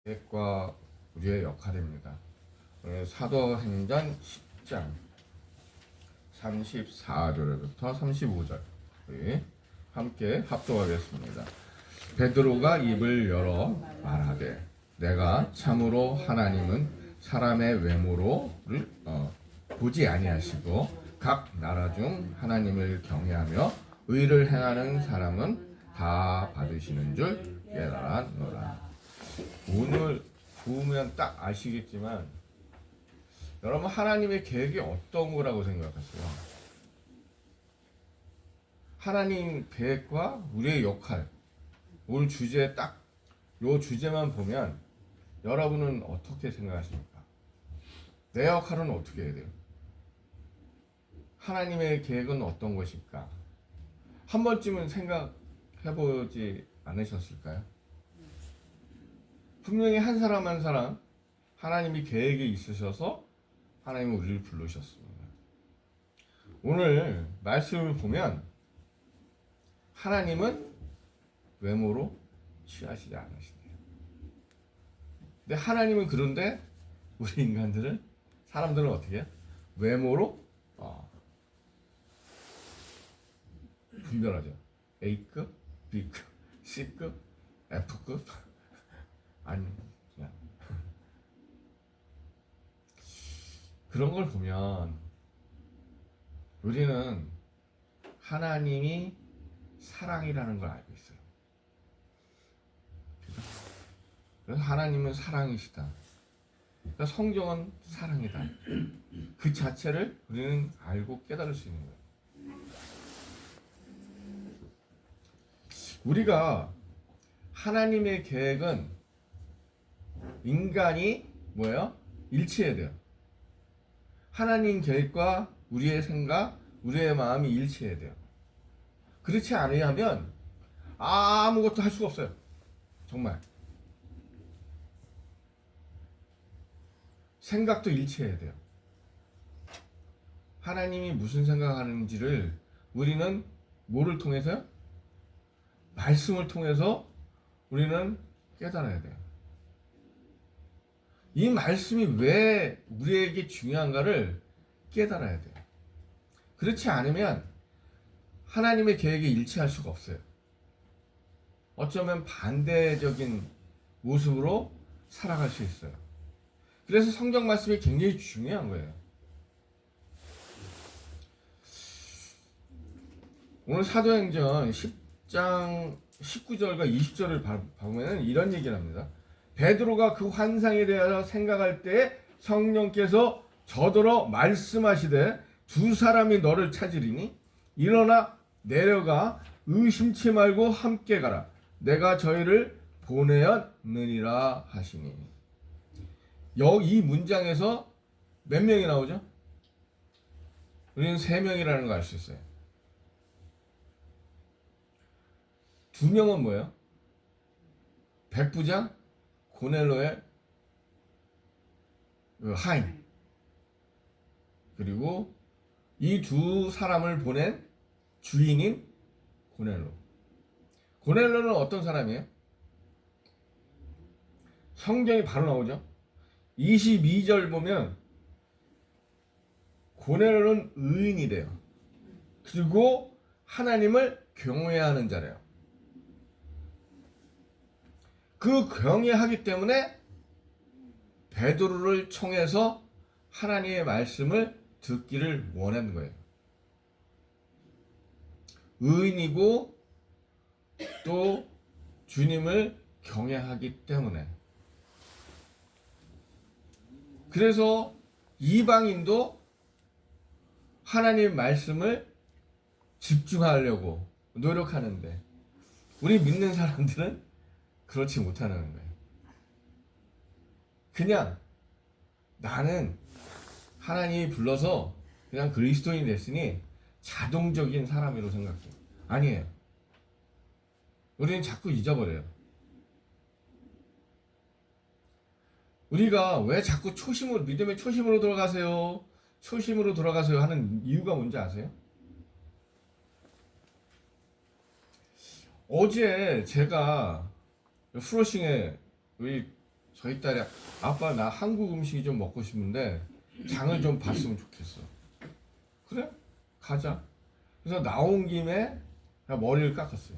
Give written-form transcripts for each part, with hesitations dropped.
계획과 우리의 역할입니다. 사도행전 10장 34절부터 35절 함께 합독하겠습니다. 베드로가 입을 열어 말하되 내가 참으로 하나님은 사람의 외모를 보지 아니하시고 각 나라 중 하나님을 경외하며 의를 행하는 사람은 다 받으시는 줄 깨달았노라. 오늘 보면 딱 아시겠지만 여러분, 하나님의 계획이 어떤 거라고 생각하세요? 하나님 계획과 우리의 역할, 오늘 주제 딱 요 주제만 보면 여러분은 어떻게 생각하십니까? 내 역할은 어떻게 해야 돼요? 하나님의 계획은 어떤 것일까? 한 번쯤은 생각해보지 않으셨을까요? 분명히 한 사람 한 사람 하나님이 계획이 있으셔서 하나님은 우리를 부르셨습니다. 오늘 말씀을 보면 하나님은 외모로 취하시지 않으시네요. 근데 하나님은 그런데 우리 인간들은, 사람들은 어떻게 해요? 외모로 분별하죠. A급, B급, C급, F급 아니 그냥 그런 걸 보면 우리는 하나님이 사랑이라는 걸 알고 있어요. 그래서 하나님은 사랑이시다. 그러니까 성경은 사랑이다. 그 자체를 우리는 알고 깨달을 수 있는 거예요. 우리가 하나님의 계획은 인간이 뭐예요? 일치해야 돼요. 하나님 계획과 우리의 생각, 우리의 마음이 일치해야 돼요. 그렇지 않으면 아무것도 할 수가 없어요. 정말. 생각도 일치해야 돼요. 하나님이 무슨 생각하는지를 우리는 뭐를 통해서요? 말씀을 통해서 우리는 깨달아야 돼요. 이 말씀이 왜 우리에게 중요한가를 깨달아야 돼요. 그렇지 않으면 하나님의 계획에 일치할 수가 없어요. 어쩌면 반대적인 모습으로 살아갈 수 있어요. 그래서 성경 말씀이 굉장히 중요한 거예요. 오늘 사도행전 10장 19절과 20절을 보면 이런 얘기를 합니다. 베드로가 그 환상에 대하여 생각할 때 성령께서 저더러 말씀하시되 두 사람이 너를 찾으리니 일어나 내려가 의심치 말고 함께 가라. 내가 저희를 보내었느니라 하시니. 이 문장에서 몇 명이 나오죠? 우리는 3명이라는 거 알 수 있어요. 2명은 뭐예요? 백부장 고넬로의 하인, 그리고 이 두 사람을 보낸 주인인 고넬로. 고넬로는 어떤 사람이에요? 성경이 바로 나오죠. 22절 보면 고넬로는 의인이래요. 그리고 하나님을 경외하는 자래요. 그 경외하기 때문에 베드로를 총해서 하나님의 말씀을 듣기를 원한 거예요. 의인이고 또 주님을 경외하기 때문에. 그래서 이방인도 하나님의 말씀을 집중하려고 노력하는데 우리 믿는 사람들은 그렇지 못하는 거예요. 그냥 나는 하나님이 불러서 그냥 그리스도인이 됐으니 자동적인 사람이라고 생각해요. 아니에요. 우리는 자꾸 잊어버려요. 우리가 왜 자꾸 믿음의 초심으로 돌아가세요, 초심으로 돌아가세요 하는 이유가 뭔지 아세요? 어제 제가 프로싱에 우리 저희 딸이 아빠 나 한국 음식이 좀 먹고 싶은데 장을 좀 봤으면 좋겠어. 그래? 가자. 그래서 나온 김에 머리를 깎았어요.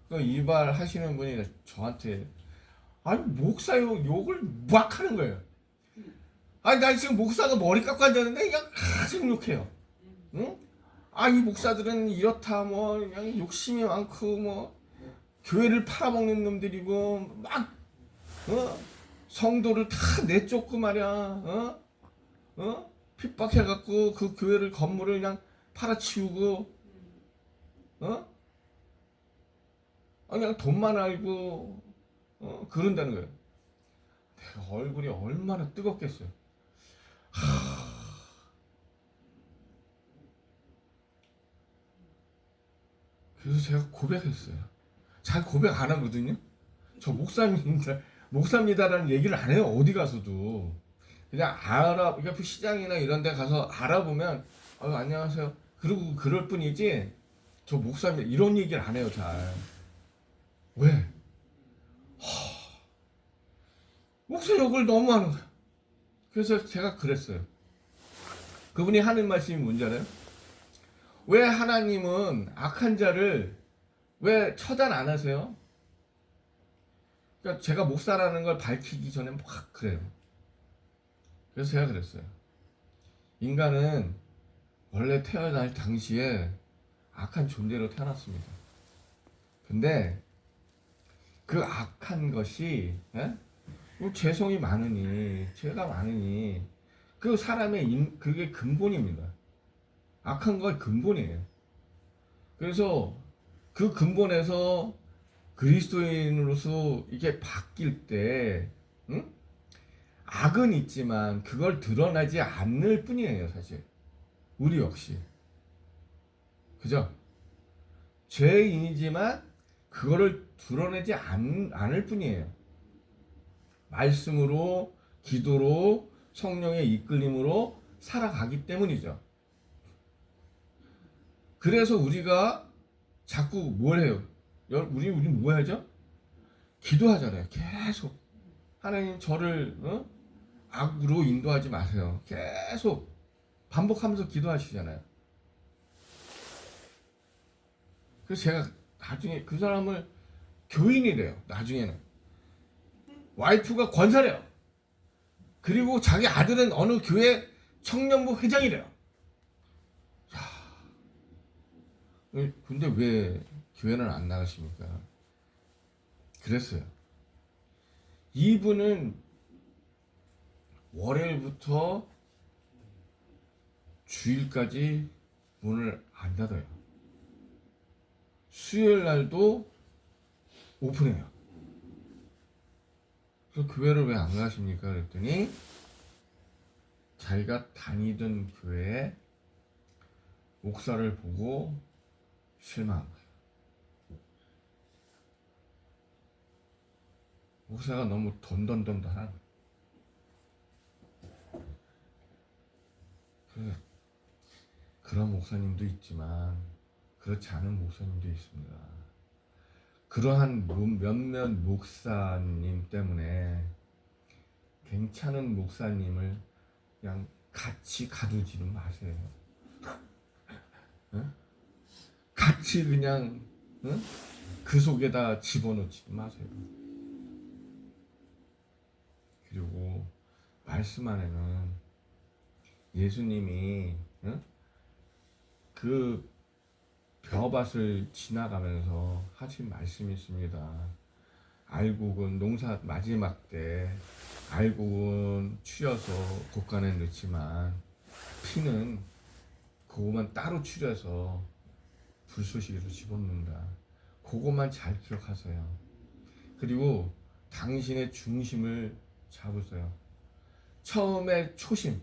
그 이발 하시는 분이 저한테 아니 목사 욕을 막 하는 거예요. 아니 나 지금 목사가 머리 깎고 앉았는데 그냥 계속 욕해요. 응? 아 이 목사들은 이렇다 뭐 그냥 욕심이 많고 뭐 교회를 팔아먹는 놈들이고 막 성도를 다 내쫓고 말이야. 핍박해갖고 그 교회를 건물을 그냥 팔아치우고 그냥 돈만 알고 그런다는 거예요. 내가 얼굴이 얼마나 뜨겁겠어요. 그래서 제가 고백했어요. 잘 고백 안 하거든요. 저 목사입니다라는 얘기를 안 해요. 어디 가서도. 그냥 그러니까 시장이나 이런 데 가서 알아보면 안녕하세요. 그러고 그럴 뿐이지 저 목사입니다. 이런 얘기를 안 해요. 잘. 왜? 목사 욕을 너무 하는 거야. 그래서 제가 그랬어요. 그분이 하는 말씀이 뭔지 알아요? 왜 하나님은 악한 자를 왜 처단 안 하세요? 그러니까 제가 목사라는 걸 밝히기 전에 막 그래요. 그래서 제가 그랬어요. 인간은 원래 태어날 당시에 악한 존재로 태어났습니다. 근데 그 악한 것이 죄성이 많으니 죄가 많으니 그 사람의 그게 근본입니다. 악한 건 근본이에요. 그래서 그 근본에서 그리스도인으로서 이게 바뀔 때 악은 있지만 그걸 드러나지 않을 뿐이에요. 사실 우리 역시 그죠? 죄인이지만 그거를 드러내지 않을 뿐이에요. 말씀으로 기도로 성령의 이끌림으로 살아가기 때문이죠. 그래서 우리가 자꾸 뭘 해요? 우리 뭐 하죠? 기도하잖아요. 계속 하나님 저를 악으로 인도하지 마세요. 계속 반복하면서 기도하시잖아요. 그래서 제가 나중에 그 사람을 교인이래요. 나중에는 와이프가 권사래요. 그리고 자기 아들은 어느 교회 청년부 회장이래요. 야, 근데 왜 교회는 안 나가십니까? 그랬어요. 이분은 월요일부터 주일까지 문을 안 닫아요. 수요일 날도 오픈해요. 그래서 교회를 왜 안 가십니까? 그랬더니 자기가 다니던 교회에 목사를 보고 실망한 거예요. 목사가 너무 돈돈돈돈한 그런 목사님도 있지만 그렇지 않은 목사님도 있습니다. 그러한 몇몇 목사님 때문에 괜찮은 목사님을 그냥 같이 가두지는 마세요. 같이 그냥 그 속에다 집어넣지 마세요. 그리고 말씀 안에는 예수님이 그 벼밭을 지나가면서 하신 말씀이 있습니다. 알곡은 농사 마지막 때 알곡은 추려서 곡간에 넣지만 피는 그거만 따로 추려서 불쏘시개로 집어넣는다. 그것만 잘 기억하세요. 그리고 당신의 중심을 잡으세요. 처음에 초심,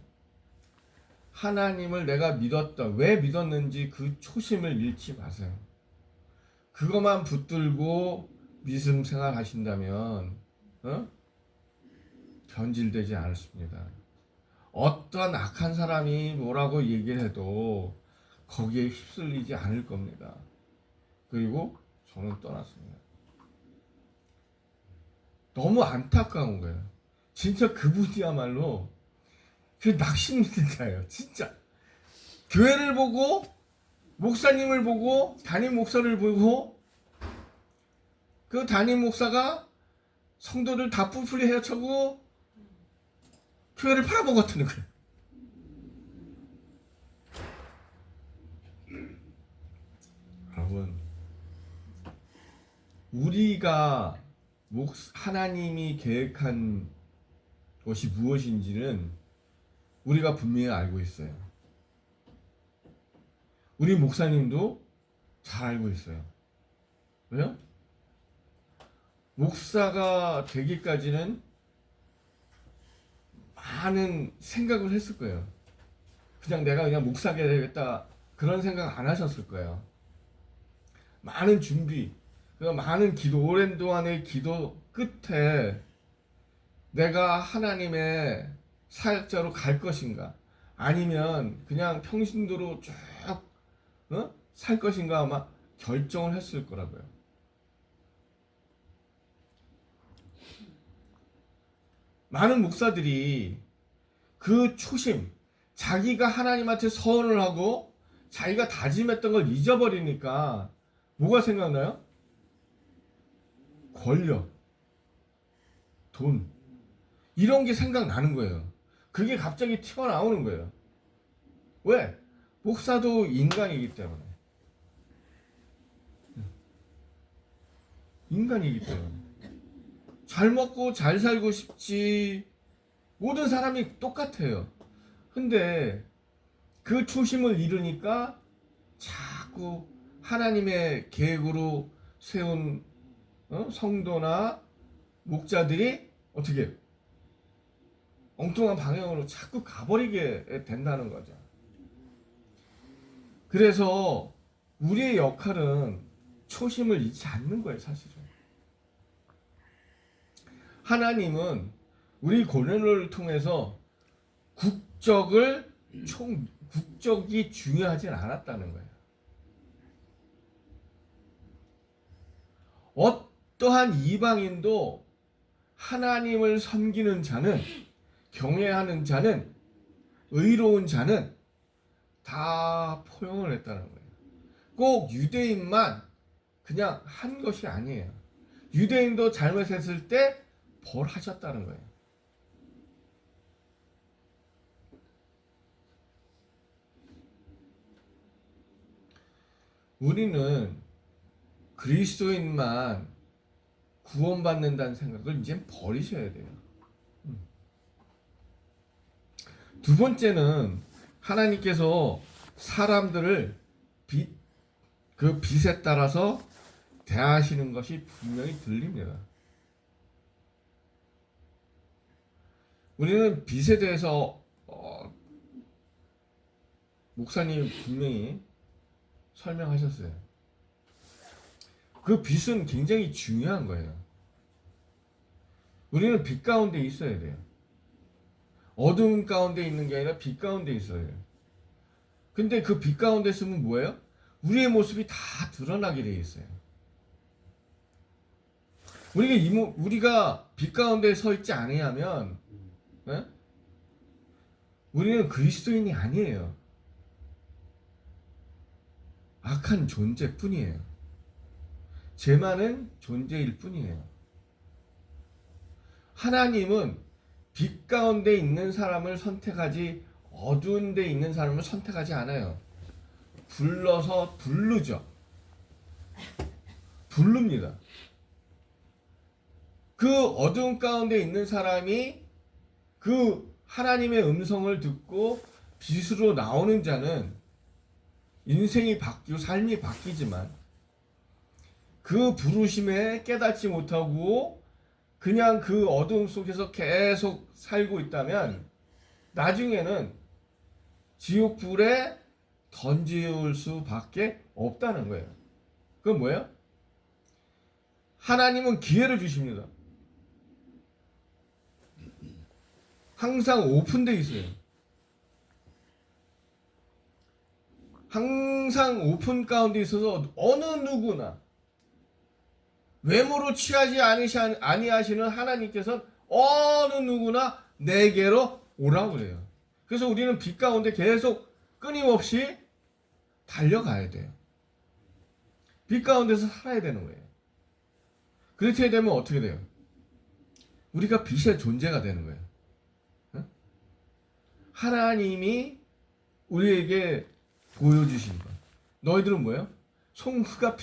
하나님을 내가 믿었다. 왜 믿었는지 그 초심을 잃지 마세요. 그것만 붙들고 믿음 생활 하신다면 변질되지 않습니다. 어떤 악한 사람이 뭐라고 얘기를 해도 거기에 휩쓸리지 않을 겁니다. 그리고 저는 떠났습니다. 너무 안타까운 거예요. 진짜 그분이야말로 그 낚시는 자예요. 진짜 교회를 보고 목사님을 보고 담임 목사를 보고 그 담임 목사가 성도들 다 뿔뿔이 헤쳐고 교회를 팔아먹었다는 거예요. 여러분, 우리가 하나님이 계획한 것이 무엇인지는 우리가 분명히 알고 있어요. 우리 목사님도 잘 알고 있어요. 왜요? 목사가 되기까지는 많은 생각을 했을 거예요. 내가 그냥 목사가 되겠다 그런 생각 안 하셨을 거예요. 많은 준비, 많은 기도, 오랜 동안의 기도 끝에 내가 하나님의 사역자로 갈 것인가, 아니면 그냥 평신도로 쭉 살 것인가 아마 결정을 했을 거라고요. 많은 목사들이 그 초심, 자기가 하나님한테 서원을 하고 자기가 다짐했던 걸 잊어버리니까 뭐가 생각나요? 권력, 돈, 이런 게 생각나는 거예요. 그게 갑자기 튀어나오는 거예요. 왜? 목사도 인간이기 때문에. 인간이기 때문에. 잘 먹고 잘 살고 싶지. 모든 사람이 똑같아요. 근데 그 초심을 잃으니까 자꾸 하나님의 계획으로 세운 성도나 목자들이 어떻게 엉뚱한 방향으로 자꾸 가버리게 된다는 거죠. 그래서 우리의 역할은 초심을 잃지 않는 거예요, 사실은. 하나님은 우리 고난을 통해서 국적이 중요하진 않았다는 거예요. 어떠한 이방인도 하나님을 섬기는 자는, 경외하는 자는, 의로운 자는 다 포용을 했다는 거예요. 꼭 유대인만 그냥 한 것이 아니에요. 유대인도 잘못했을 때 벌하셨다는 거예요. 우리는 그리스도인만 구원받는다는 생각을 이제 버리셔야 돼요. 두 번째는 하나님께서 사람들을 그 빛에 따라서 대하시는 것이 분명히 들립니다. 우리는 빛에 대해서 목사님 분명히 설명하셨어요. 그 빛은 굉장히 중요한 거예요. 우리는 빛 가운데 있어야 돼요. 어두운 가운데 있는 게 아니라 빛 가운데 있어야 돼요. 근데 그 빛 가운데 있으면 뭐예요? 우리의 모습이 다 드러나게 돼 있어요. 우리가 빛 가운데 서 있지 않으면 우리는 그리스도인이 아니에요. 악한 존재뿐이에요. 죄 많은 존재일 뿐이에요. 하나님은 빛 가운데 있는 사람을 선택하지 어두운 데 있는 사람을 선택하지 않아요. 불러서 부르죠. 부릅니다. 그 어두운 가운데 있는 사람이 그 하나님의 음성을 듣고 빛으로 나오는 자는 인생이 바뀌고 삶이 바뀌지만 그 부르심에 깨닫지 못하고 그냥 그 어두움 속에서 계속 살고 있다면 나중에는 지옥불에 던질 수밖에 없다는 거예요. 그건 뭐예요? 하나님은 기회를 주십니다. 항상 오픈되어 있어요. 항상 오픈 가운데 있어서 어느 누구나 외모로 취하지 아니하시는 하나님께서는 어느 누구나 내게로 오라고 그래요. 그래서 우리는 빛 가운데 계속 끊임없이 달려가야 돼요. 빛 가운데서 살아야 되는 거예요. 그렇게 되면 어떻게 돼요? 우리가 빛의 존재가 되는 거예요. 응? 하나님이 우리에게 보여주신 것. 너희들은 뭐예요? 소금과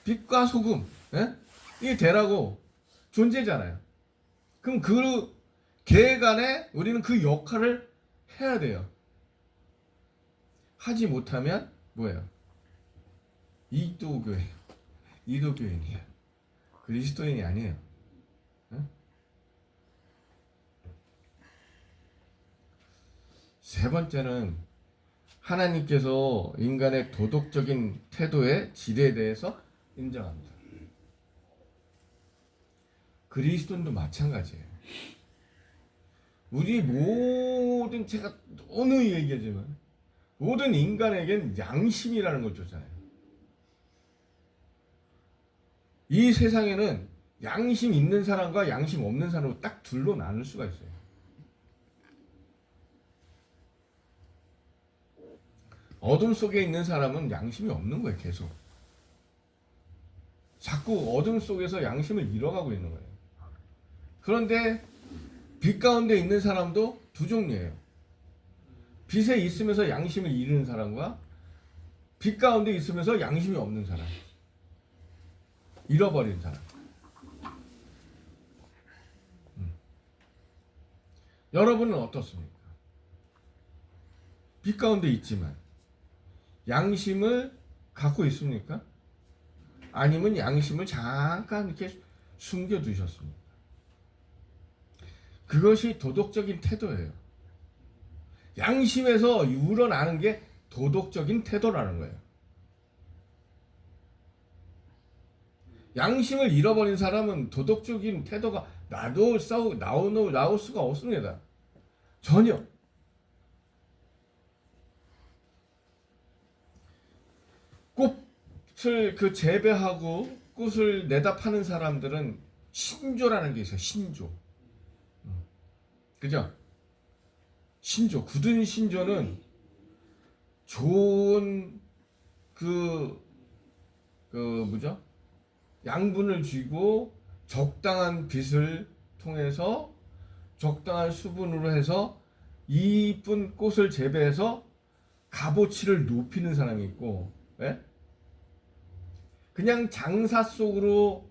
빛과 소금. 예? 이게 되라고 존재잖아요. 그럼 그 계획 안에 우리는 그 역할을 해야 돼요. 하지 못하면 뭐예요? 이도교회, 이도교인이에요. 그리스도인이 아니에요. 응? 세 번째는 하나님께서 인간의 도덕적인 태도의 질에 대해서 인정합니다. 그리스도인도 마찬가지예요. 우리 모든, 제가 어느 얘기하지만 모든 인간에겐 양심이라는 걸 줬잖아요. 이 세상에는 양심 있는 사람과 양심 없는 사람으로 딱 둘로 나눌 수가 있어요. 어둠 속에 있는 사람은 양심이 없는 거예요. 계속 자꾸 어둠 속에서 양심을 잃어가고 있는 거예요. 그런데 빛 가운데 있는 사람도 두 종류예요. 빛에 있으면서 양심을 잃는 사람과 빛 가운데 있으면서 양심이 없는 사람, 잃어버린 사람. 여러분은 어떻습니까? 빛 가운데 있지만 양심을 갖고 있습니까? 아니면 양심을 잠깐 이렇게 숨겨두셨습니까? 그것이 도덕적인 태도예요. 양심에서 우러나는 게 도덕적인 태도라는 거예요. 양심을 잃어버린 사람은 도덕적인 태도가 나올 수가 없습니다. 전혀. 꽃을 재배하고 꽃을 내다 파는 사람들은 신조라는 게 있어요. 신조. 그죠? 신조. 굳은 신조는 좋은 뭐죠? 양분을 쥐고 적당한 빛을 통해서 적당한 수분으로 해서 이쁜 꽃을 재배해서 값어치를 높이는 사람이 있고, 예? 그냥 장사 속으로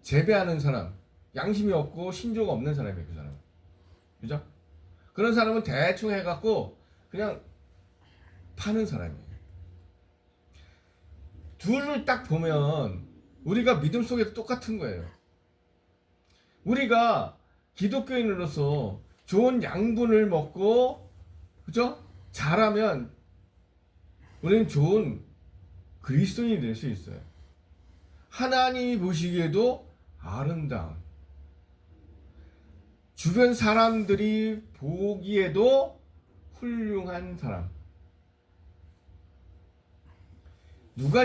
재배하는 사람, 양심이 없고 신조가 없는 사람이에요. 그 사람. 그죠? 그런 사람은 대충 해갖고 그냥 파는 사람이에요. 둘을 딱 보면 우리가 믿음 속에도 똑같은 거예요. 우리가 기독교인으로서 좋은 양분을 먹고, 그죠? 잘하면 우리는 좋은 그리스도인이 될 수 있어요. 하나님이 보시기에도 아름다운, 주변 사람들이 보기에도 훌륭한 사람. 누가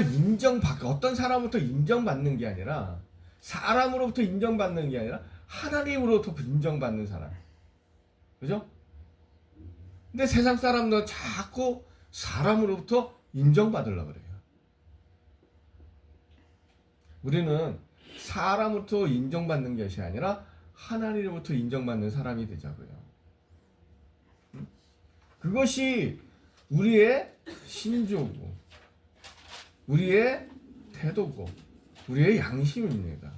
어떤 사람부터 인정받는 게 아니라, 사람으로부터 인정받는 게 아니라 하나님으로부터 인정받는 사람. 그죠? 근데 세상 사람들은 자꾸 사람으로부터 인정받으려고 그래요. 우리는 사람으로부터 인정받는 것이 아니라 하나님으로부터 인정받는 사람이 되자고요. 그것이 우리의 신조고, 우리의 태도고, 우리의 양심입니다.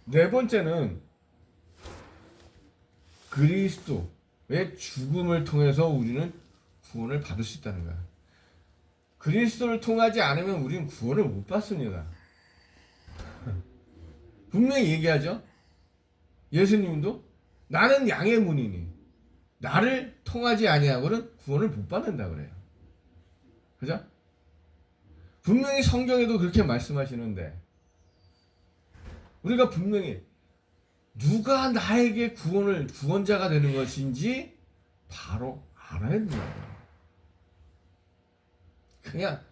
네 번째는 그리스도의 죽음을 통해서 우리는 구원을 받을 수 있다는 거야. 그리스도를 통하지 않으면 우리는 구원을 못 받습니다. 분명히 얘기하죠. 예수님도 나는 양의 문이니 나를 통하지 아니하고는 구원을 못 받는다 그래요. 그죠? 분명히 성경에도 그렇게 말씀하시는데 우리가 분명히 누가 나에게 구원자가 되는 것인지 바로 알아야 된다. 그냥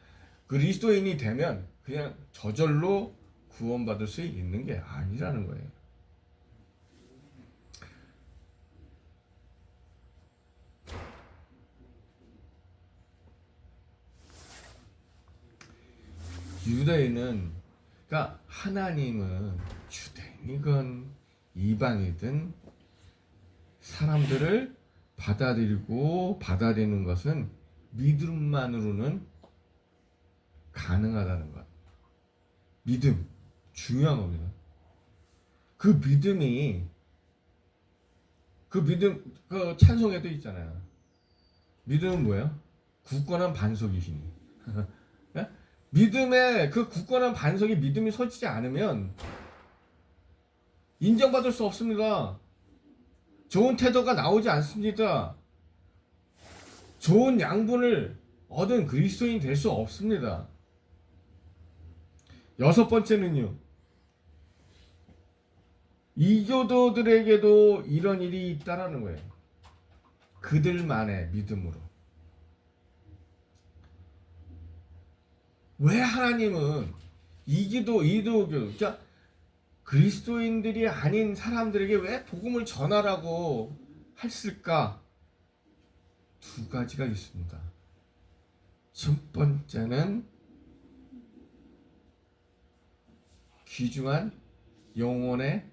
그리스도인이 되면 그냥 저절로 구원받을 수 있는 게 아니라는 거예요. 유대인은, 그러니까 하나님은 유대인이건 이방이든 사람들을 받아들이는 것은 믿음만으로는 가능하다는 것. 믿음, 중요한 겁니다. 그 믿음, 그 찬송에도 있잖아요. 믿음은 뭐예요? 굳건한 반석이시니. 예? 믿음의 그 굳건한 반석이 믿음이 서지지 않으면 인정받을 수 없습니다. 좋은 태도가 나오지 않습니다. 좋은 양분을 얻은 그리스도인 될 수 없습니다. 여섯 번째는요, 이교도들에게도 이런 일이 있다라는 거예요. 그들만의 믿음으로. 왜 하나님은 이도교, 그러니까 그리스도인들이 아닌 사람들에게 왜 복음을 전하라고 했을까? 두 가지가 있습니다. 첫 번째는 귀중한 영혼의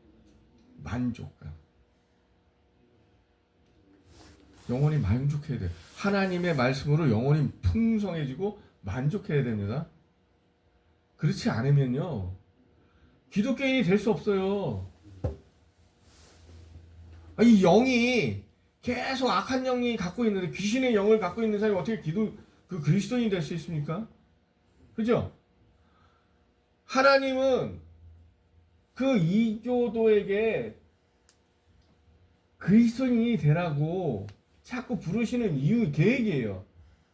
만족감. 영혼이 만족해야 돼요. 하나님의 말씀으로 영혼이 풍성해지고 만족해야 됩니다. 그렇지 않으면요, 기독교인이 될 수 없어요. 이 영이 계속 악한 영이 갖고 있는데, 귀신의 영을 갖고 있는 사람이 어떻게 그리스도인이 될 수 있습니까? 그죠? 하나님은 그 이교도에게 그리스도인이 되라고 자꾸 부르시는 계획이에요.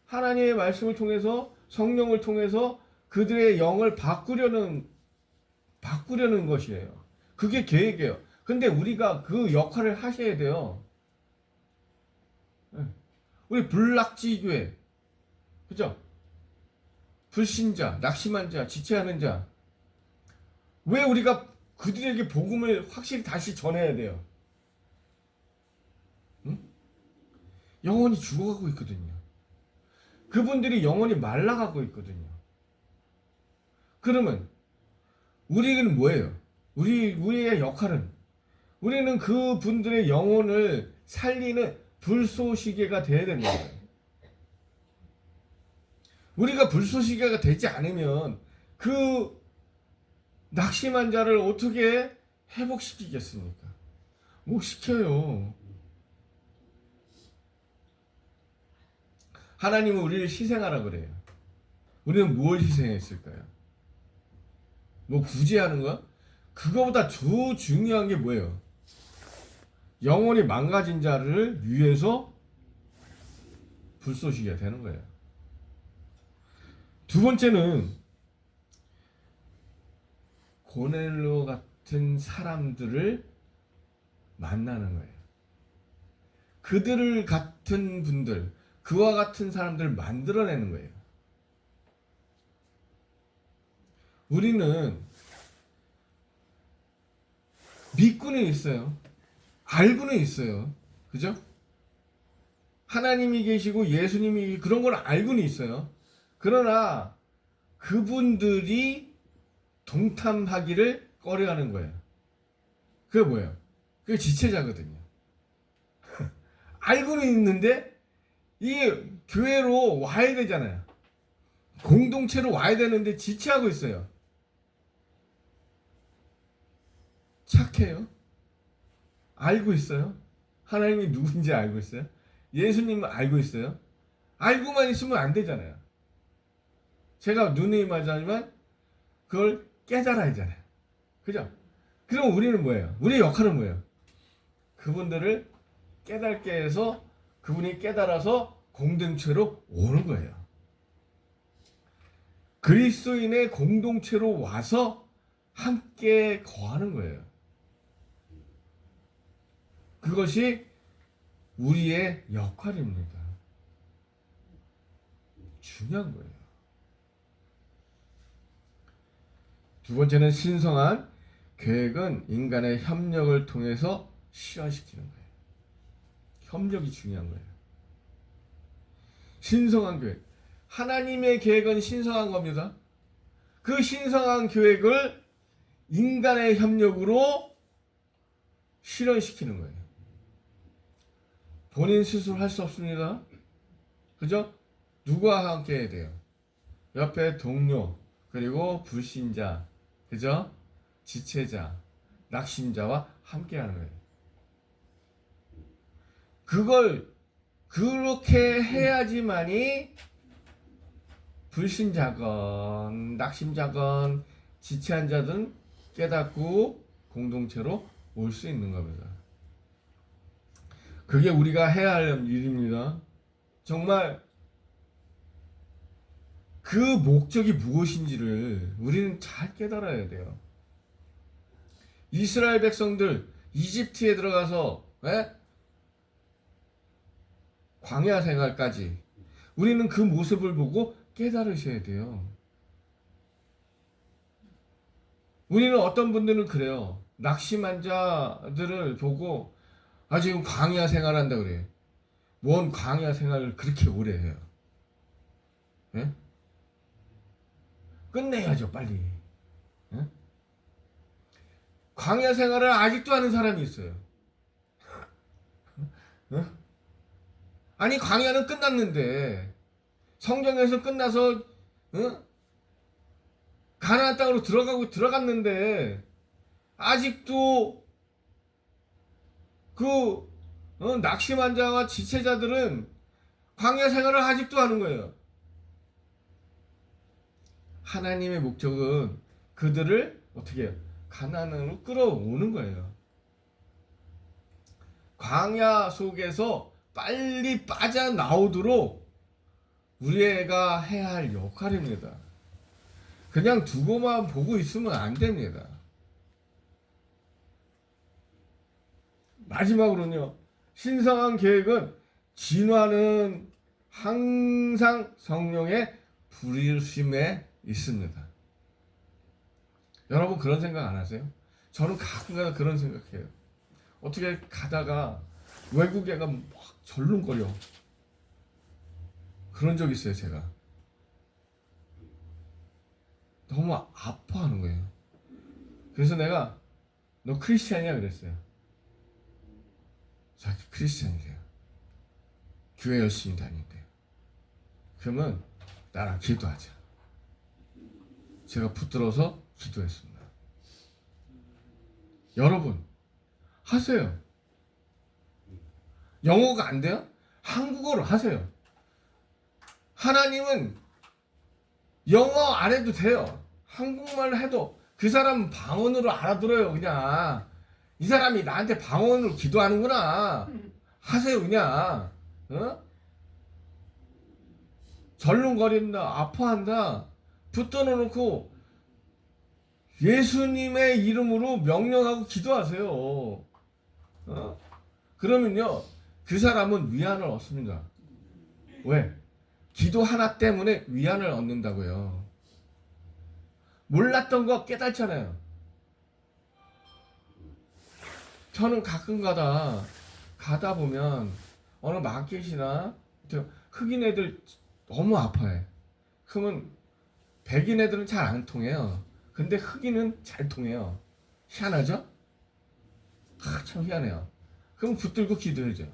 하나님의 말씀을 통해서, 성령을 통해서 그들의 영을 바꾸려는 것이에요. 그게 계획이에요. 근데 우리가 그 역할을 하셔야 돼요. 우리 불낙지교회, 그죠? 불신자, 낙심한 자, 지체하는 자, 왜 우리가 그들에게 복음을 확실히 다시 전해야 돼요? 응? 영혼이 죽어가고 있거든요. 그분들이 영혼이 말라가고 있거든요. 그러면 우리는 뭐예요? 우리의 역할은, 우리는 그분들의 영혼을 살리는 불쏘시개가 되어야 되는 거예요. 우리가 불쏘시개가 되지 않으면 그 낙심한 자를 어떻게 회복시키겠습니까? 못 시켜요. 하나님은 우리를 희생하라 그래요. 우리는 뭘 희생했을까요? 뭐 구제하는 거? 그거보다 더 중요한 게 뭐예요? 영혼이 망가진 자를 위해서 불쏘시개가 되는 거예요. 두 번째는 고넬료 같은 사람들을 만나는 거예요. 그들을 같은 분들, 그와 같은 사람들을 만들어내는 거예요. 우리는 믿고는 있어요. 알고는 있어요. 그죠? 하나님이 계시고 예수님이 그런 걸 알고는 있어요. 그러나 그분들이 동참하기를 꺼려하는 거예요. 그게 뭐예요? 그게 지체자거든요. 알고는 있는데 이게 교회로 와야 되잖아요. 공동체로 와야 되는데 지체하고 있어요. 착해요? 알고 있어요? 하나님이 누군지 알고 있어요? 예수님은 알고 있어요? 알고만 있으면 안 되잖아요. 제가 눈이 맞지만 그걸 깨달아야 하잖아요. 그죠? 그럼 우리는 뭐예요? 우리의 역할은 뭐예요? 그분들을 깨닫게 해서 그분이 깨달아서 공동체로 오는 거예요. 그리스도인의 공동체로 와서 함께 거하는 거예요. 그것이 우리의 역할입니다. 중요한 거예요. 두 번째는 신성한 계획은 인간의 협력을 통해서 실현시키는 거예요. 협력이 중요한 거예요. 신성한 계획. 하나님의 계획은 신성한 겁니다. 그 신성한 계획을 인간의 협력으로 실현시키는 거예요. 본인 스스로 할 수 없습니다. 그죠? 누구와 함께 해야 돼요? 옆에 동료, 그리고 불신자, 그죠? 지체자, 낙심자와 함께 하는 거예요. 그걸 그렇게 해야지만이 불신자건 낙심자건 지체한 자들은 깨닫고 공동체로 올 수 있는 겁니다. 그게 우리가 해야 할 일입니다. 정말 그 목적이 무엇인지를 우리는 잘 깨달아야 돼요. 이스라엘 백성들 이집트에 들어가서 광야 생활까지 우리는 그 모습을 보고 깨달으셔야 돼요. 우리는 어떤 분들은 그래요. 낙심한 자들을 보고 지금 광야 생활한다 그래요. 뭔 광야 생활을 그렇게 오래 해요. 예? 끝내야죠 빨리. 예? 광야 생활을 아직도 하는 사람이 있어요. 예? 아니 광야는 끝났는데 성경에서 끝나서 가나안 땅으로 들어갔는데 아직도 그 낙심한 자와 지체자들은 광야 생활을 아직도 하는 거예요. 하나님의 목적은 그들을 어떻게 해요? 가나안으로 끌어오는 거예요. 광야 속에서 빨리 빠져나오도록 우리가 해야 할 역할입니다. 그냥 두고만 보고 있으면 안 됩니다. 마지막으로는요. 신성한 계획은 진화는 항상 성령의 부르심에 있습니다. 여러분 그런 생각 안 하세요? 저는 가끔가다 그런 생각해요. 어떻게 가다가 외국 애가 막 절름거려. 그런 적 있어요, 제가. 너무 아파하는 거예요. 그래서 내가 너 크리스찬이야 그랬어요. 자기 크리스찬이래요. 교회 열심히 다닌대요. 그러면 나랑 기도하자. 제가 붙들어서 기도했습니다. 여러분 하세요. 영어가 안 돼요? 한국어로 하세요. 하나님은 영어 안 해도 돼요. 한국말로 해도 그 사람은 방언으로 알아들어요. 그냥 이 사람이 나한테 방언으로 기도하는구나. 하세요 그냥. 절름거린다, 아파한다, 붙들어 놓고 예수님의 이름으로 명령하고 기도하세요. 그러면요 그 사람은 위안을 얻습니다. 왜? 기도 하나 때문에 위안을 얻는다고요. 몰랐던 거 깨닫잖아요. 저는 가끔 가다 보면 어느 마켓이나 흑인 애들 너무 아파해. 그러면 백인 애들은 잘 안 통해요. 근데 흑인은 잘 통해요. 희한하죠? 참 희한해요. 그럼 붙들고 기도해줘.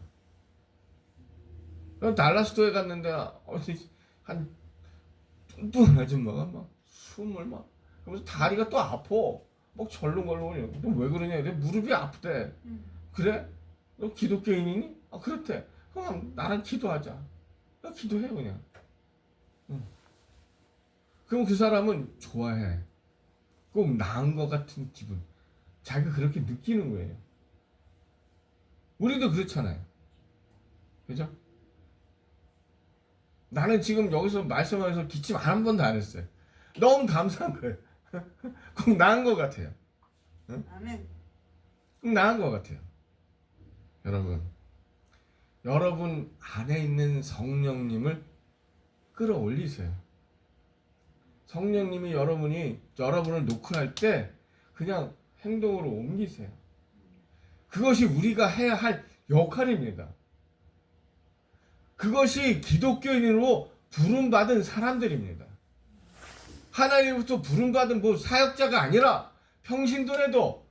달라스도에 갔는데 어디 한 뚱뚱한 아줌마가 막 숨을 막 그러면서 다리가 또 아파. 막 절렁절렁거려. 왜 그러냐? 내 무릎이 아프대. 그래? 너 기독교인이니? 그렇대. 그럼 나랑 기도하자. 나 기도해 그냥. 그럼 그 사람은 좋아해. 꼭 나은 것 같은 기분. 자기가 그렇게 느끼는 거예요. 우리도 그렇잖아요. 그죠? 나는 지금 여기서 말씀하면서 기침 한 번도 안 했어요. 너무 감사한 거예요. 꼭 나은 것 같아요. 응? 아멘. 꼭 나은 것 같아요. 여러분 안에 있는 성령님을 끌어올리세요. 성령님이 여러분을 노크할 때 그냥 행동으로 옮기세요. 그것이 우리가 해야 할 역할입니다. 그것이 기독교인으로 부름받은 사람들입니다. 하나님으로부터 부름받은 사역자가 아니라 평신도래도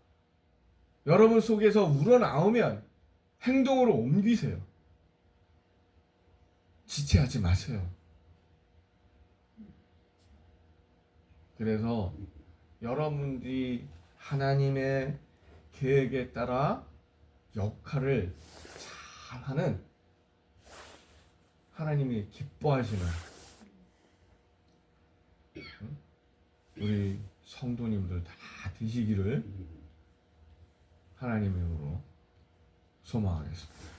여러분 속에서 우러나오면 행동으로 옮기세요. 지체하지 마세요. 그래서 여러분들이 하나님의 계획에 따라 역할을 잘하는 하나님이 기뻐하시는 우리 성도님들 다 되시기를 하나님의 이름으로 소망하겠습니다.